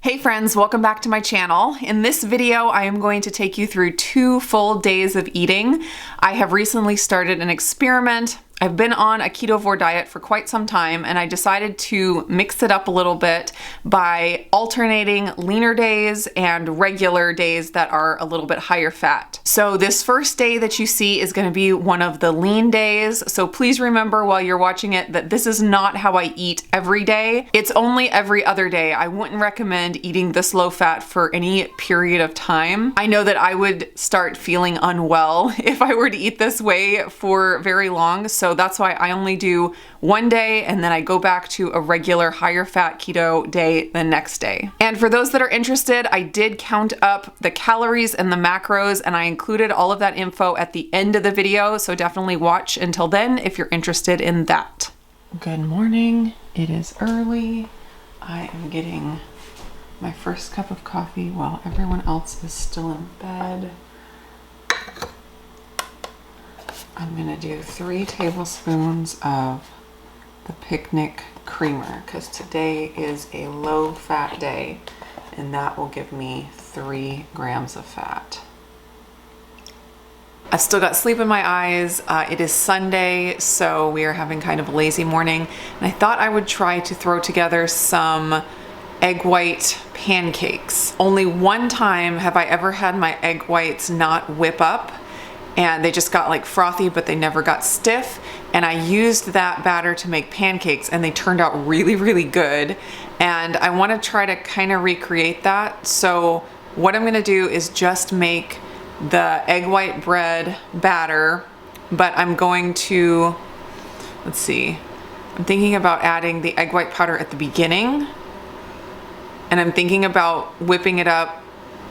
Hey friends, welcome back to my channel. In this video, I am going to take you through 2 full days of eating. I have recently started an experiment. I've been on a ketovore diet for quite some time, and I decided to mix it up a little bit by alternating leaner days and regular days that are a little bit higher fat. So this first day that you see is going to be one of the lean days. So please remember while you're watching it that this is not how I eat every day. It's only every other day. I wouldn't recommend eating this low fat for any period of time. I know that I would start feeling unwell if I were to eat this way for very long. So that's why I only do one day and then I go back to a regular higher fat keto day the next day. And for those that are interested, I did count up the calories and the macros, and I included all of that info at the end of the video. So definitely watch until then if you're interested in that. Good morning. It is early. I am getting my first cup of coffee while everyone else is still in bed. I'm gonna do 3 tablespoons of the picnic creamer because today is a low fat day and that will give me 3 grams of fat. I've still got sleep in my eyes. It is Sunday, so we are having kind of a lazy morning, and I thought I would try to throw together some egg white pancakes. Only one time have I ever had my egg whites not whip up, and they just got like frothy, but they never got stiff. And I used that batter to make pancakes and they turned out really, really good. And I want to try to kind of recreate that. So what I'm going to do is just make the egg white bread batter, but I'm going to, let's see, I'm thinking about adding the egg white powder at the beginning. And I'm thinking about whipping it up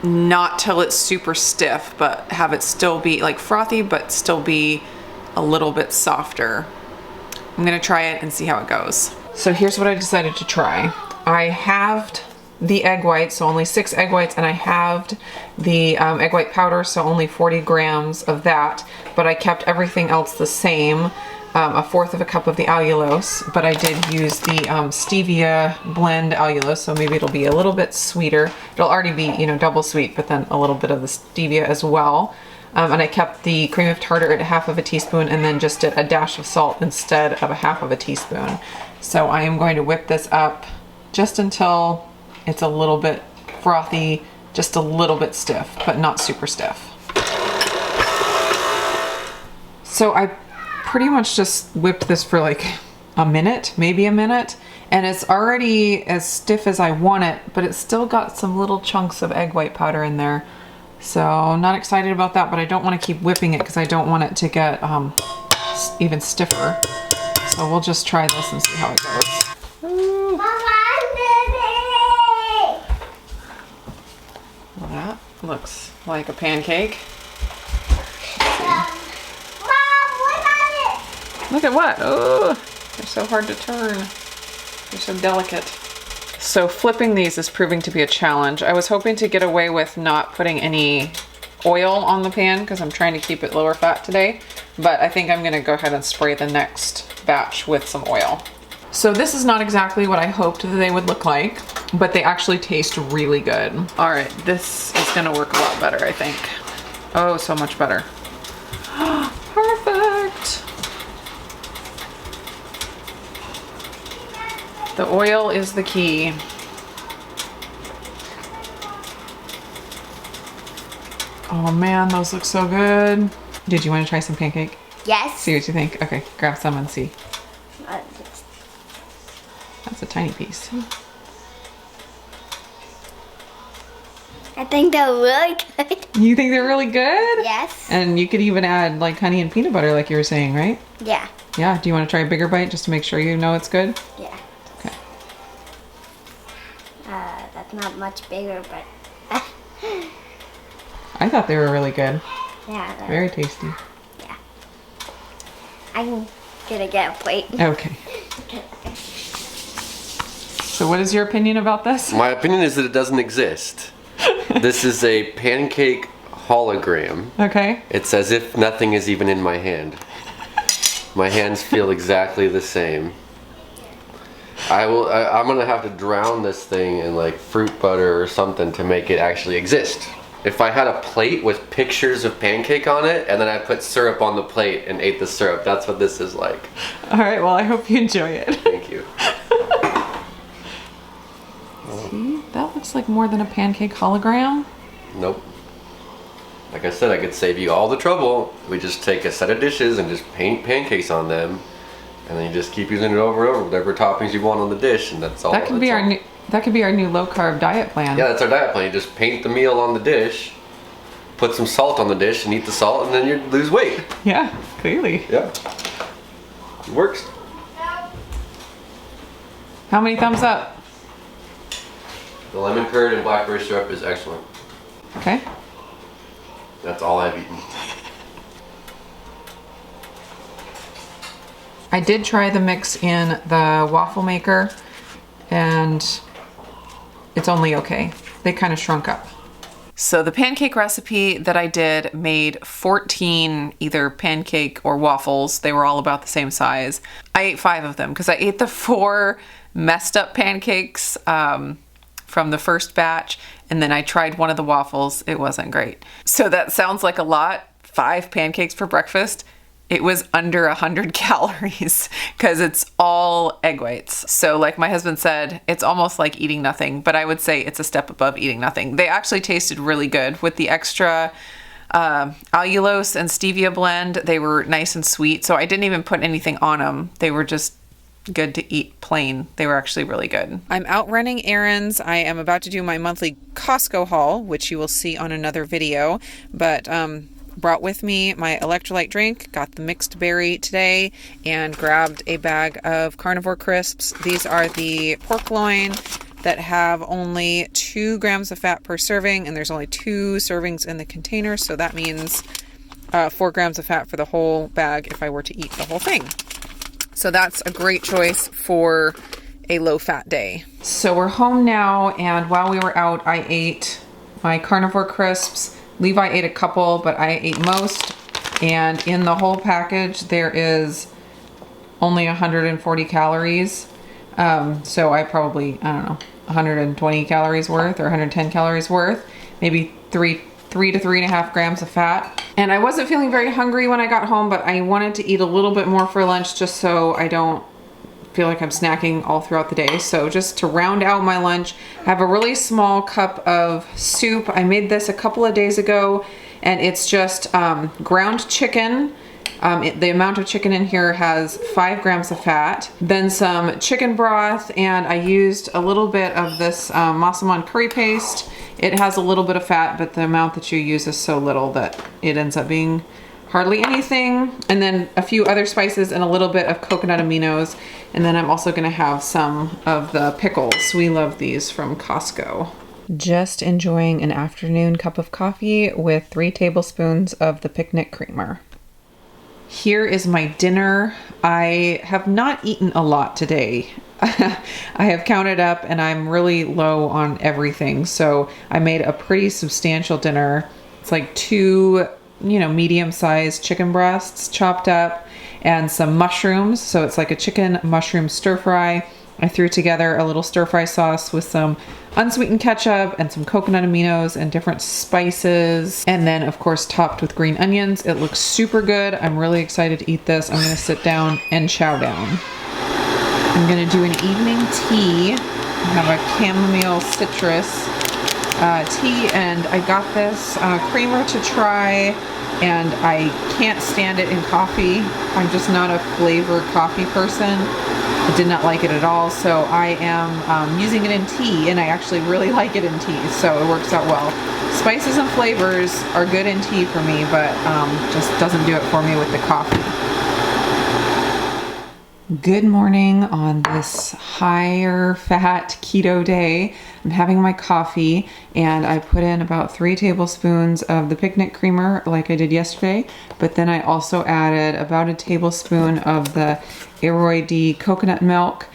not till it's super stiff, but have it still be like frothy, but still be a little bit softer. I'm gonna try it and see how it goes. So here's what I decided to try. I halved the egg whites, so only 6 egg whites, and I halved the egg white powder, so only 40 grams of that, but I kept everything else the same. 1/4 of a cup of the allulose, but I did use the stevia blend allulose, so maybe it'll be a little bit sweeter. It'll already be, you know, double sweet, but then a little bit of the stevia as well. And I kept the cream of tartar at 1/2 of a teaspoon and then just did a dash of salt instead of 1/2 of a teaspoon. So I am going to whip this up just until it's a little bit frothy, just a little bit stiff, but not super stiff. So I pretty much just whipped this for like a minute, maybe a minute, and it's already as stiff as I want it, but it's still got some little chunks of egg white powder in there. So I'm not excited about that, but I don't want to keep whipping it because I don't want it to get even stiffer. So we'll just try this and see how it goes. Ooh. Well, that looks like a pancake. Look at what? Oh, they're so hard to turn. They're so delicate. So flipping these is proving to be a challenge. I was hoping to get away with not putting any oil on the pan because I'm trying to keep it lower fat today, but I think I'm gonna go ahead and spray the next batch with some oil. So this is not exactly what I hoped that they would look like, but they actually taste really good. All right, this is gonna work a lot better, I think. Oh, so much better. Perfect. The oil is the key. Oh man, those look so good. Did you want to try some pancake? Yes. See what you think? Okay, grab some and see. That's a tiny piece. I think they're really good. You think they're really good? Yes. And you could even add like honey and peanut butter like you were saying, right? Yeah. Yeah, do you want to try a bigger bite just to make sure you know it's good? Yeah. Okay. That's not much bigger, but I thought they were really good. yeah. Very tasty. Yeah. I'm gonna get a plate. Okay. So what is your opinion about this? My opinion is that it doesn't exist. This is a pancake hologram. Okay. It's as if nothing is even in my hand. My hands feel exactly the same. I'm gonna have to drown this thing in like fruit butter or something to make it actually exist. If I had a plate with pictures of pancake on it and then I put syrup on the plate and ate the syrup, that's what this is like. All right, well, I hope you enjoy it. Thank you. See, that looks like more than a pancake hologram. Nope. Like I said, I could save you all the trouble. We just take a set of dishes and just paint pancakes on them, and then you just keep using it over and over, whatever toppings you want on the dish, and that's all. That could be our new. That could be our new low carb diet plan. Yeah, that's our diet plan. You just paint the meal on the dish, put some salt on the dish, and eat the salt, and then you lose weight. Yeah, clearly. Yeah, it works. How many thumbs up? The lemon curd and blackberry syrup is excellent. Okay. That's all I've eaten. I did try the mix in the waffle maker, and it's only okay. They kind of shrunk up. So the pancake recipe that I did made 14 either pancake or waffles. They were all about the same size. I ate 5 of them because I ate the 4 messed up pancakes from the first batch, and then I tried one of the waffles. It wasn't great. So that sounds like a lot. 5 pancakes for breakfast. It was under 100 calories because it's all egg whites. So like my husband said, it's almost like eating nothing, but I would say it's a step above eating nothing. They actually tasted really good with the extra allulose and stevia blend. They were nice and sweet. So I didn't even put anything on them. They were just good to eat plain. They were actually really good. I'm out running errands. I am about to do my monthly Costco haul, which you will see on another video, but brought with me my electrolyte drink, got the mixed berry today, and grabbed a bag of carnivore crisps. These are the pork loin that have only 2 grams of fat per serving, and there's only 2 servings in the container, so that means 4 grams of fat for the whole bag if I were to eat the whole thing. So that's a great choice for a low-fat day. So we're home now, and while we were out, I ate my carnivore crisps. Levi ate a couple, but I ate most. And in the whole package, there is only 140 calories. So I probably, I don't know, 120 calories worth or 110 calories worth. Maybe 3 to 3.5 grams of fat. And I wasn't feeling very hungry when I got home, but I wanted to eat a little bit more for lunch just so I don't feel like I'm snacking all throughout the day. So just to round out my lunch, I have a really small cup of soup. I made this a couple of days ago, and it's just ground chicken. The amount of chicken in here has 5 grams of fat, then some chicken broth, and I used a little bit of this massaman curry paste. It has a little bit of fat, but the amount that you use is so little that it ends up being hardly anything. And then a few other spices and a little bit of coconut aminos. And then I'm also gonna have some of the pickles. We love these from Costco. Just enjoying an afternoon cup of coffee with 3 tablespoons of the picnic creamer. Here is my dinner. I have not eaten a lot today. I have counted up and I'm really low on everything. So I made a pretty substantial dinner. It's like 2, medium-sized chicken breasts chopped up and some mushrooms. So it's like a chicken mushroom stir fry. I threw together a little stir fry sauce with some unsweetened ketchup and some coconut aminos and different spices. And then of course topped with green onions. It looks super good. I'm really excited to eat this. I'm gonna sit down and chow down. I'm gonna do an evening tea. I have a chamomile citrus tea, and I got this creamer to try, and I can't stand it in coffee. I'm just not a flavored coffee person. I did not like it at all, so I am using it in tea, and I actually really like it in tea, so it works out well. Spices and flavors are good in tea for me, but just doesn't do it for me with the coffee. Good morning on this higher fat keto day. I'm having my coffee, and I put in about 3 tablespoons of the picnic creamer like I did yesterday, but then I also added about a tablespoon of the Relyte coconut milk.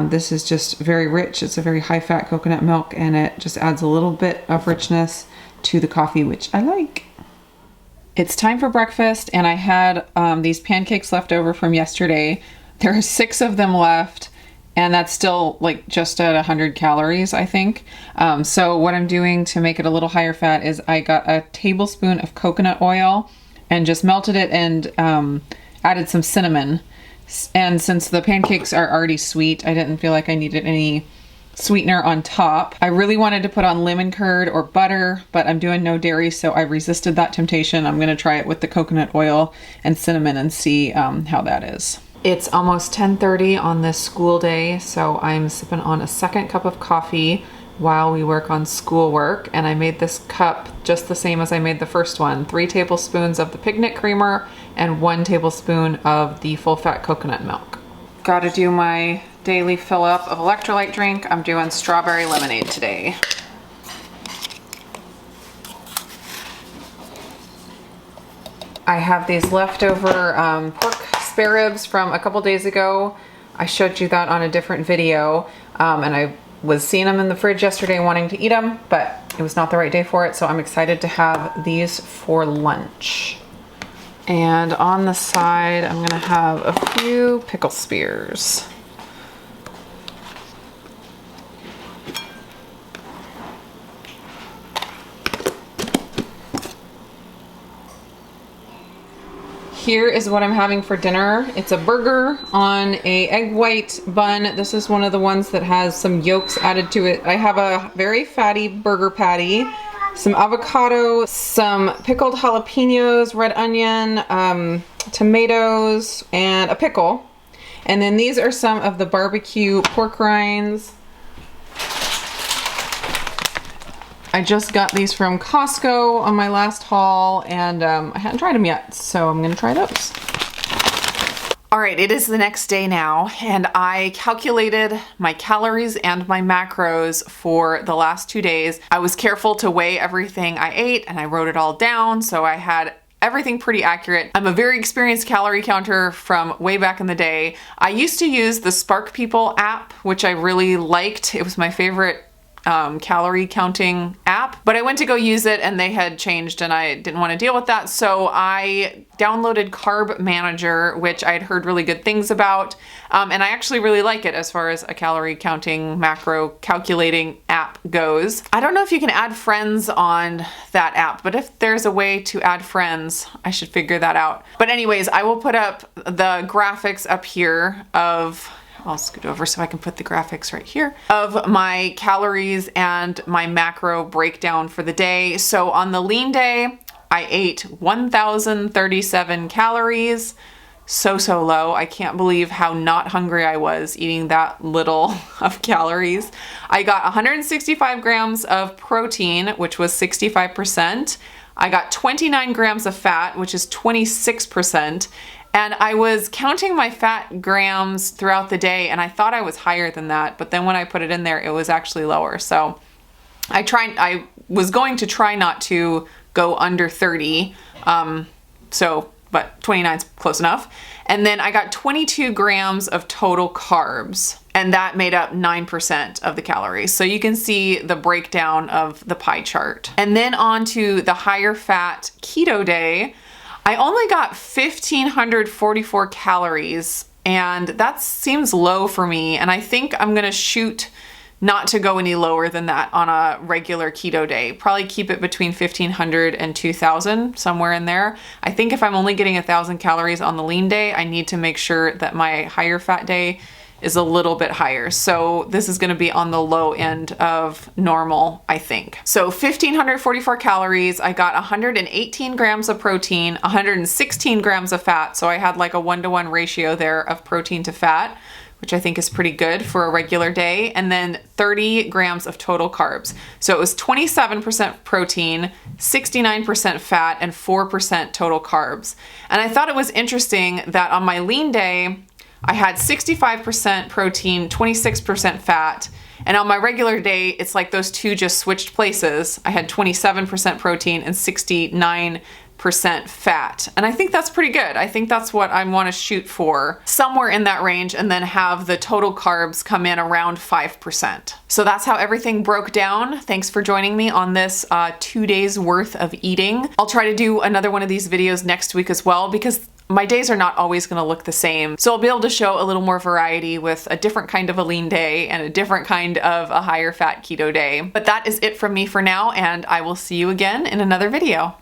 This is just very rich. It's a very high fat coconut milk, and it just adds a little bit of richness to the coffee, which I like. It's time for breakfast, and I had these pancakes left over from yesterday. There are 6 of them left, and that's still like just at 100 calories, I think. So what I'm doing to make it a little higher fat is I got a tablespoon of coconut oil and just melted it and added some cinnamon. And since the pancakes are already sweet, I didn't feel like I needed any sweetener on top. I really wanted to put on lemon curd or butter, but I'm doing no dairy, so I resisted that temptation. I'm gonna try it with the coconut oil and cinnamon and see how that is. It's almost 10:30 on this school day, so I'm sipping on a second cup of coffee while we work on schoolwork, and I made this cup just the same as I made the first one. 3 tablespoons of the picnic creamer and 1 tablespoon of the full-fat coconut milk. Gotta do my daily fill up of electrolyte drink. I'm doing strawberry lemonade today. I have these leftover pork spare ribs from a couple days ago. I showed you that on a different video, and I was seeing them in the fridge yesterday wanting to eat them, but it was not the right day for it, so I'm excited to have these for lunch. And on the side, I'm gonna have a few pickle spears. Here is what I'm having for dinner. It's a burger on a egg white bun. This is one of the ones that has some yolks added to it. I have a very fatty burger patty, some avocado, some pickled jalapenos, red onion, tomatoes, and a pickle. And then these are some of the barbecue pork rinds. I just got these from Costco on my last haul, and I hadn't tried them yet, so I'm gonna try those. All right, it is the next day now, and I calculated my calories and my macros for the last 2 days. I was careful to weigh everything I ate, and I wrote it all down, so I had everything pretty accurate. I'm a very experienced calorie counter from way back in the day. I used to use the Spark People app, which I really liked. It was my favorite calorie counting app, but I went to go use it and they had changed and I didn't want to deal with that. So I downloaded Carb Manager, which I had heard really good things about. And I actually really like it as far as a calorie counting, macro calculating app goes. I don't know if you can add friends on that app, but if there's a way to add friends, I should figure that out. But anyways, I will put up the graphics up here of, I'll scoot over so I can put the graphics right here, of my calories and my macro breakdown for the day. So on the lean day, I ate 1,037 calories. So low. I can't believe how not hungry I was eating that little of calories. I got 165 grams of protein, which was 65%. I got 29 grams of fat, which is 26%. And I was counting my fat grams throughout the day and I thought I was higher than that, but then when I put it in there, it was actually lower. So I was going to try not to go under 30. But 29 is close enough. And then I got 22 grams of total carbs, and that made up 9% of the calories. So you can see the breakdown of the pie chart. And then on to the higher fat keto day, I only got 1,544 calories, and that seems low for me. And I think I'm gonna shoot not to go any lower than that on a regular keto day. Probably keep it between 1,500 and 2,000, somewhere in there. I think if I'm only getting 1,000 calories on the lean day, I need to make sure that my higher fat day is a little bit higher. So this is gonna be on the low end of normal, I think. So 1,544 calories, I got 118 grams of protein, 116 grams of fat. So I had like a 1-to-1 ratio there of protein to fat, which I think is pretty good for a regular day, and then 30 grams of total carbs. So it was 27% protein, 69% fat, and 4% total carbs. And I thought it was interesting that on my lean day, I had 65% protein, 26% fat, and on my regular day, it's like those two just switched places. I had 27% protein and 69% fat. And I think that's pretty good. I think that's what I want to shoot for, somewhere in that range, and then have the total carbs come in around 5%. So that's how everything broke down. Thanks for joining me on this 2 days worth of eating. I'll try to do another one of these videos next week as well, because my days are not always going to look the same. So I'll be able to show a little more variety with a different kind of a lean day and a different kind of a higher fat keto day. But that is it from me for now, and I will see you again in another video.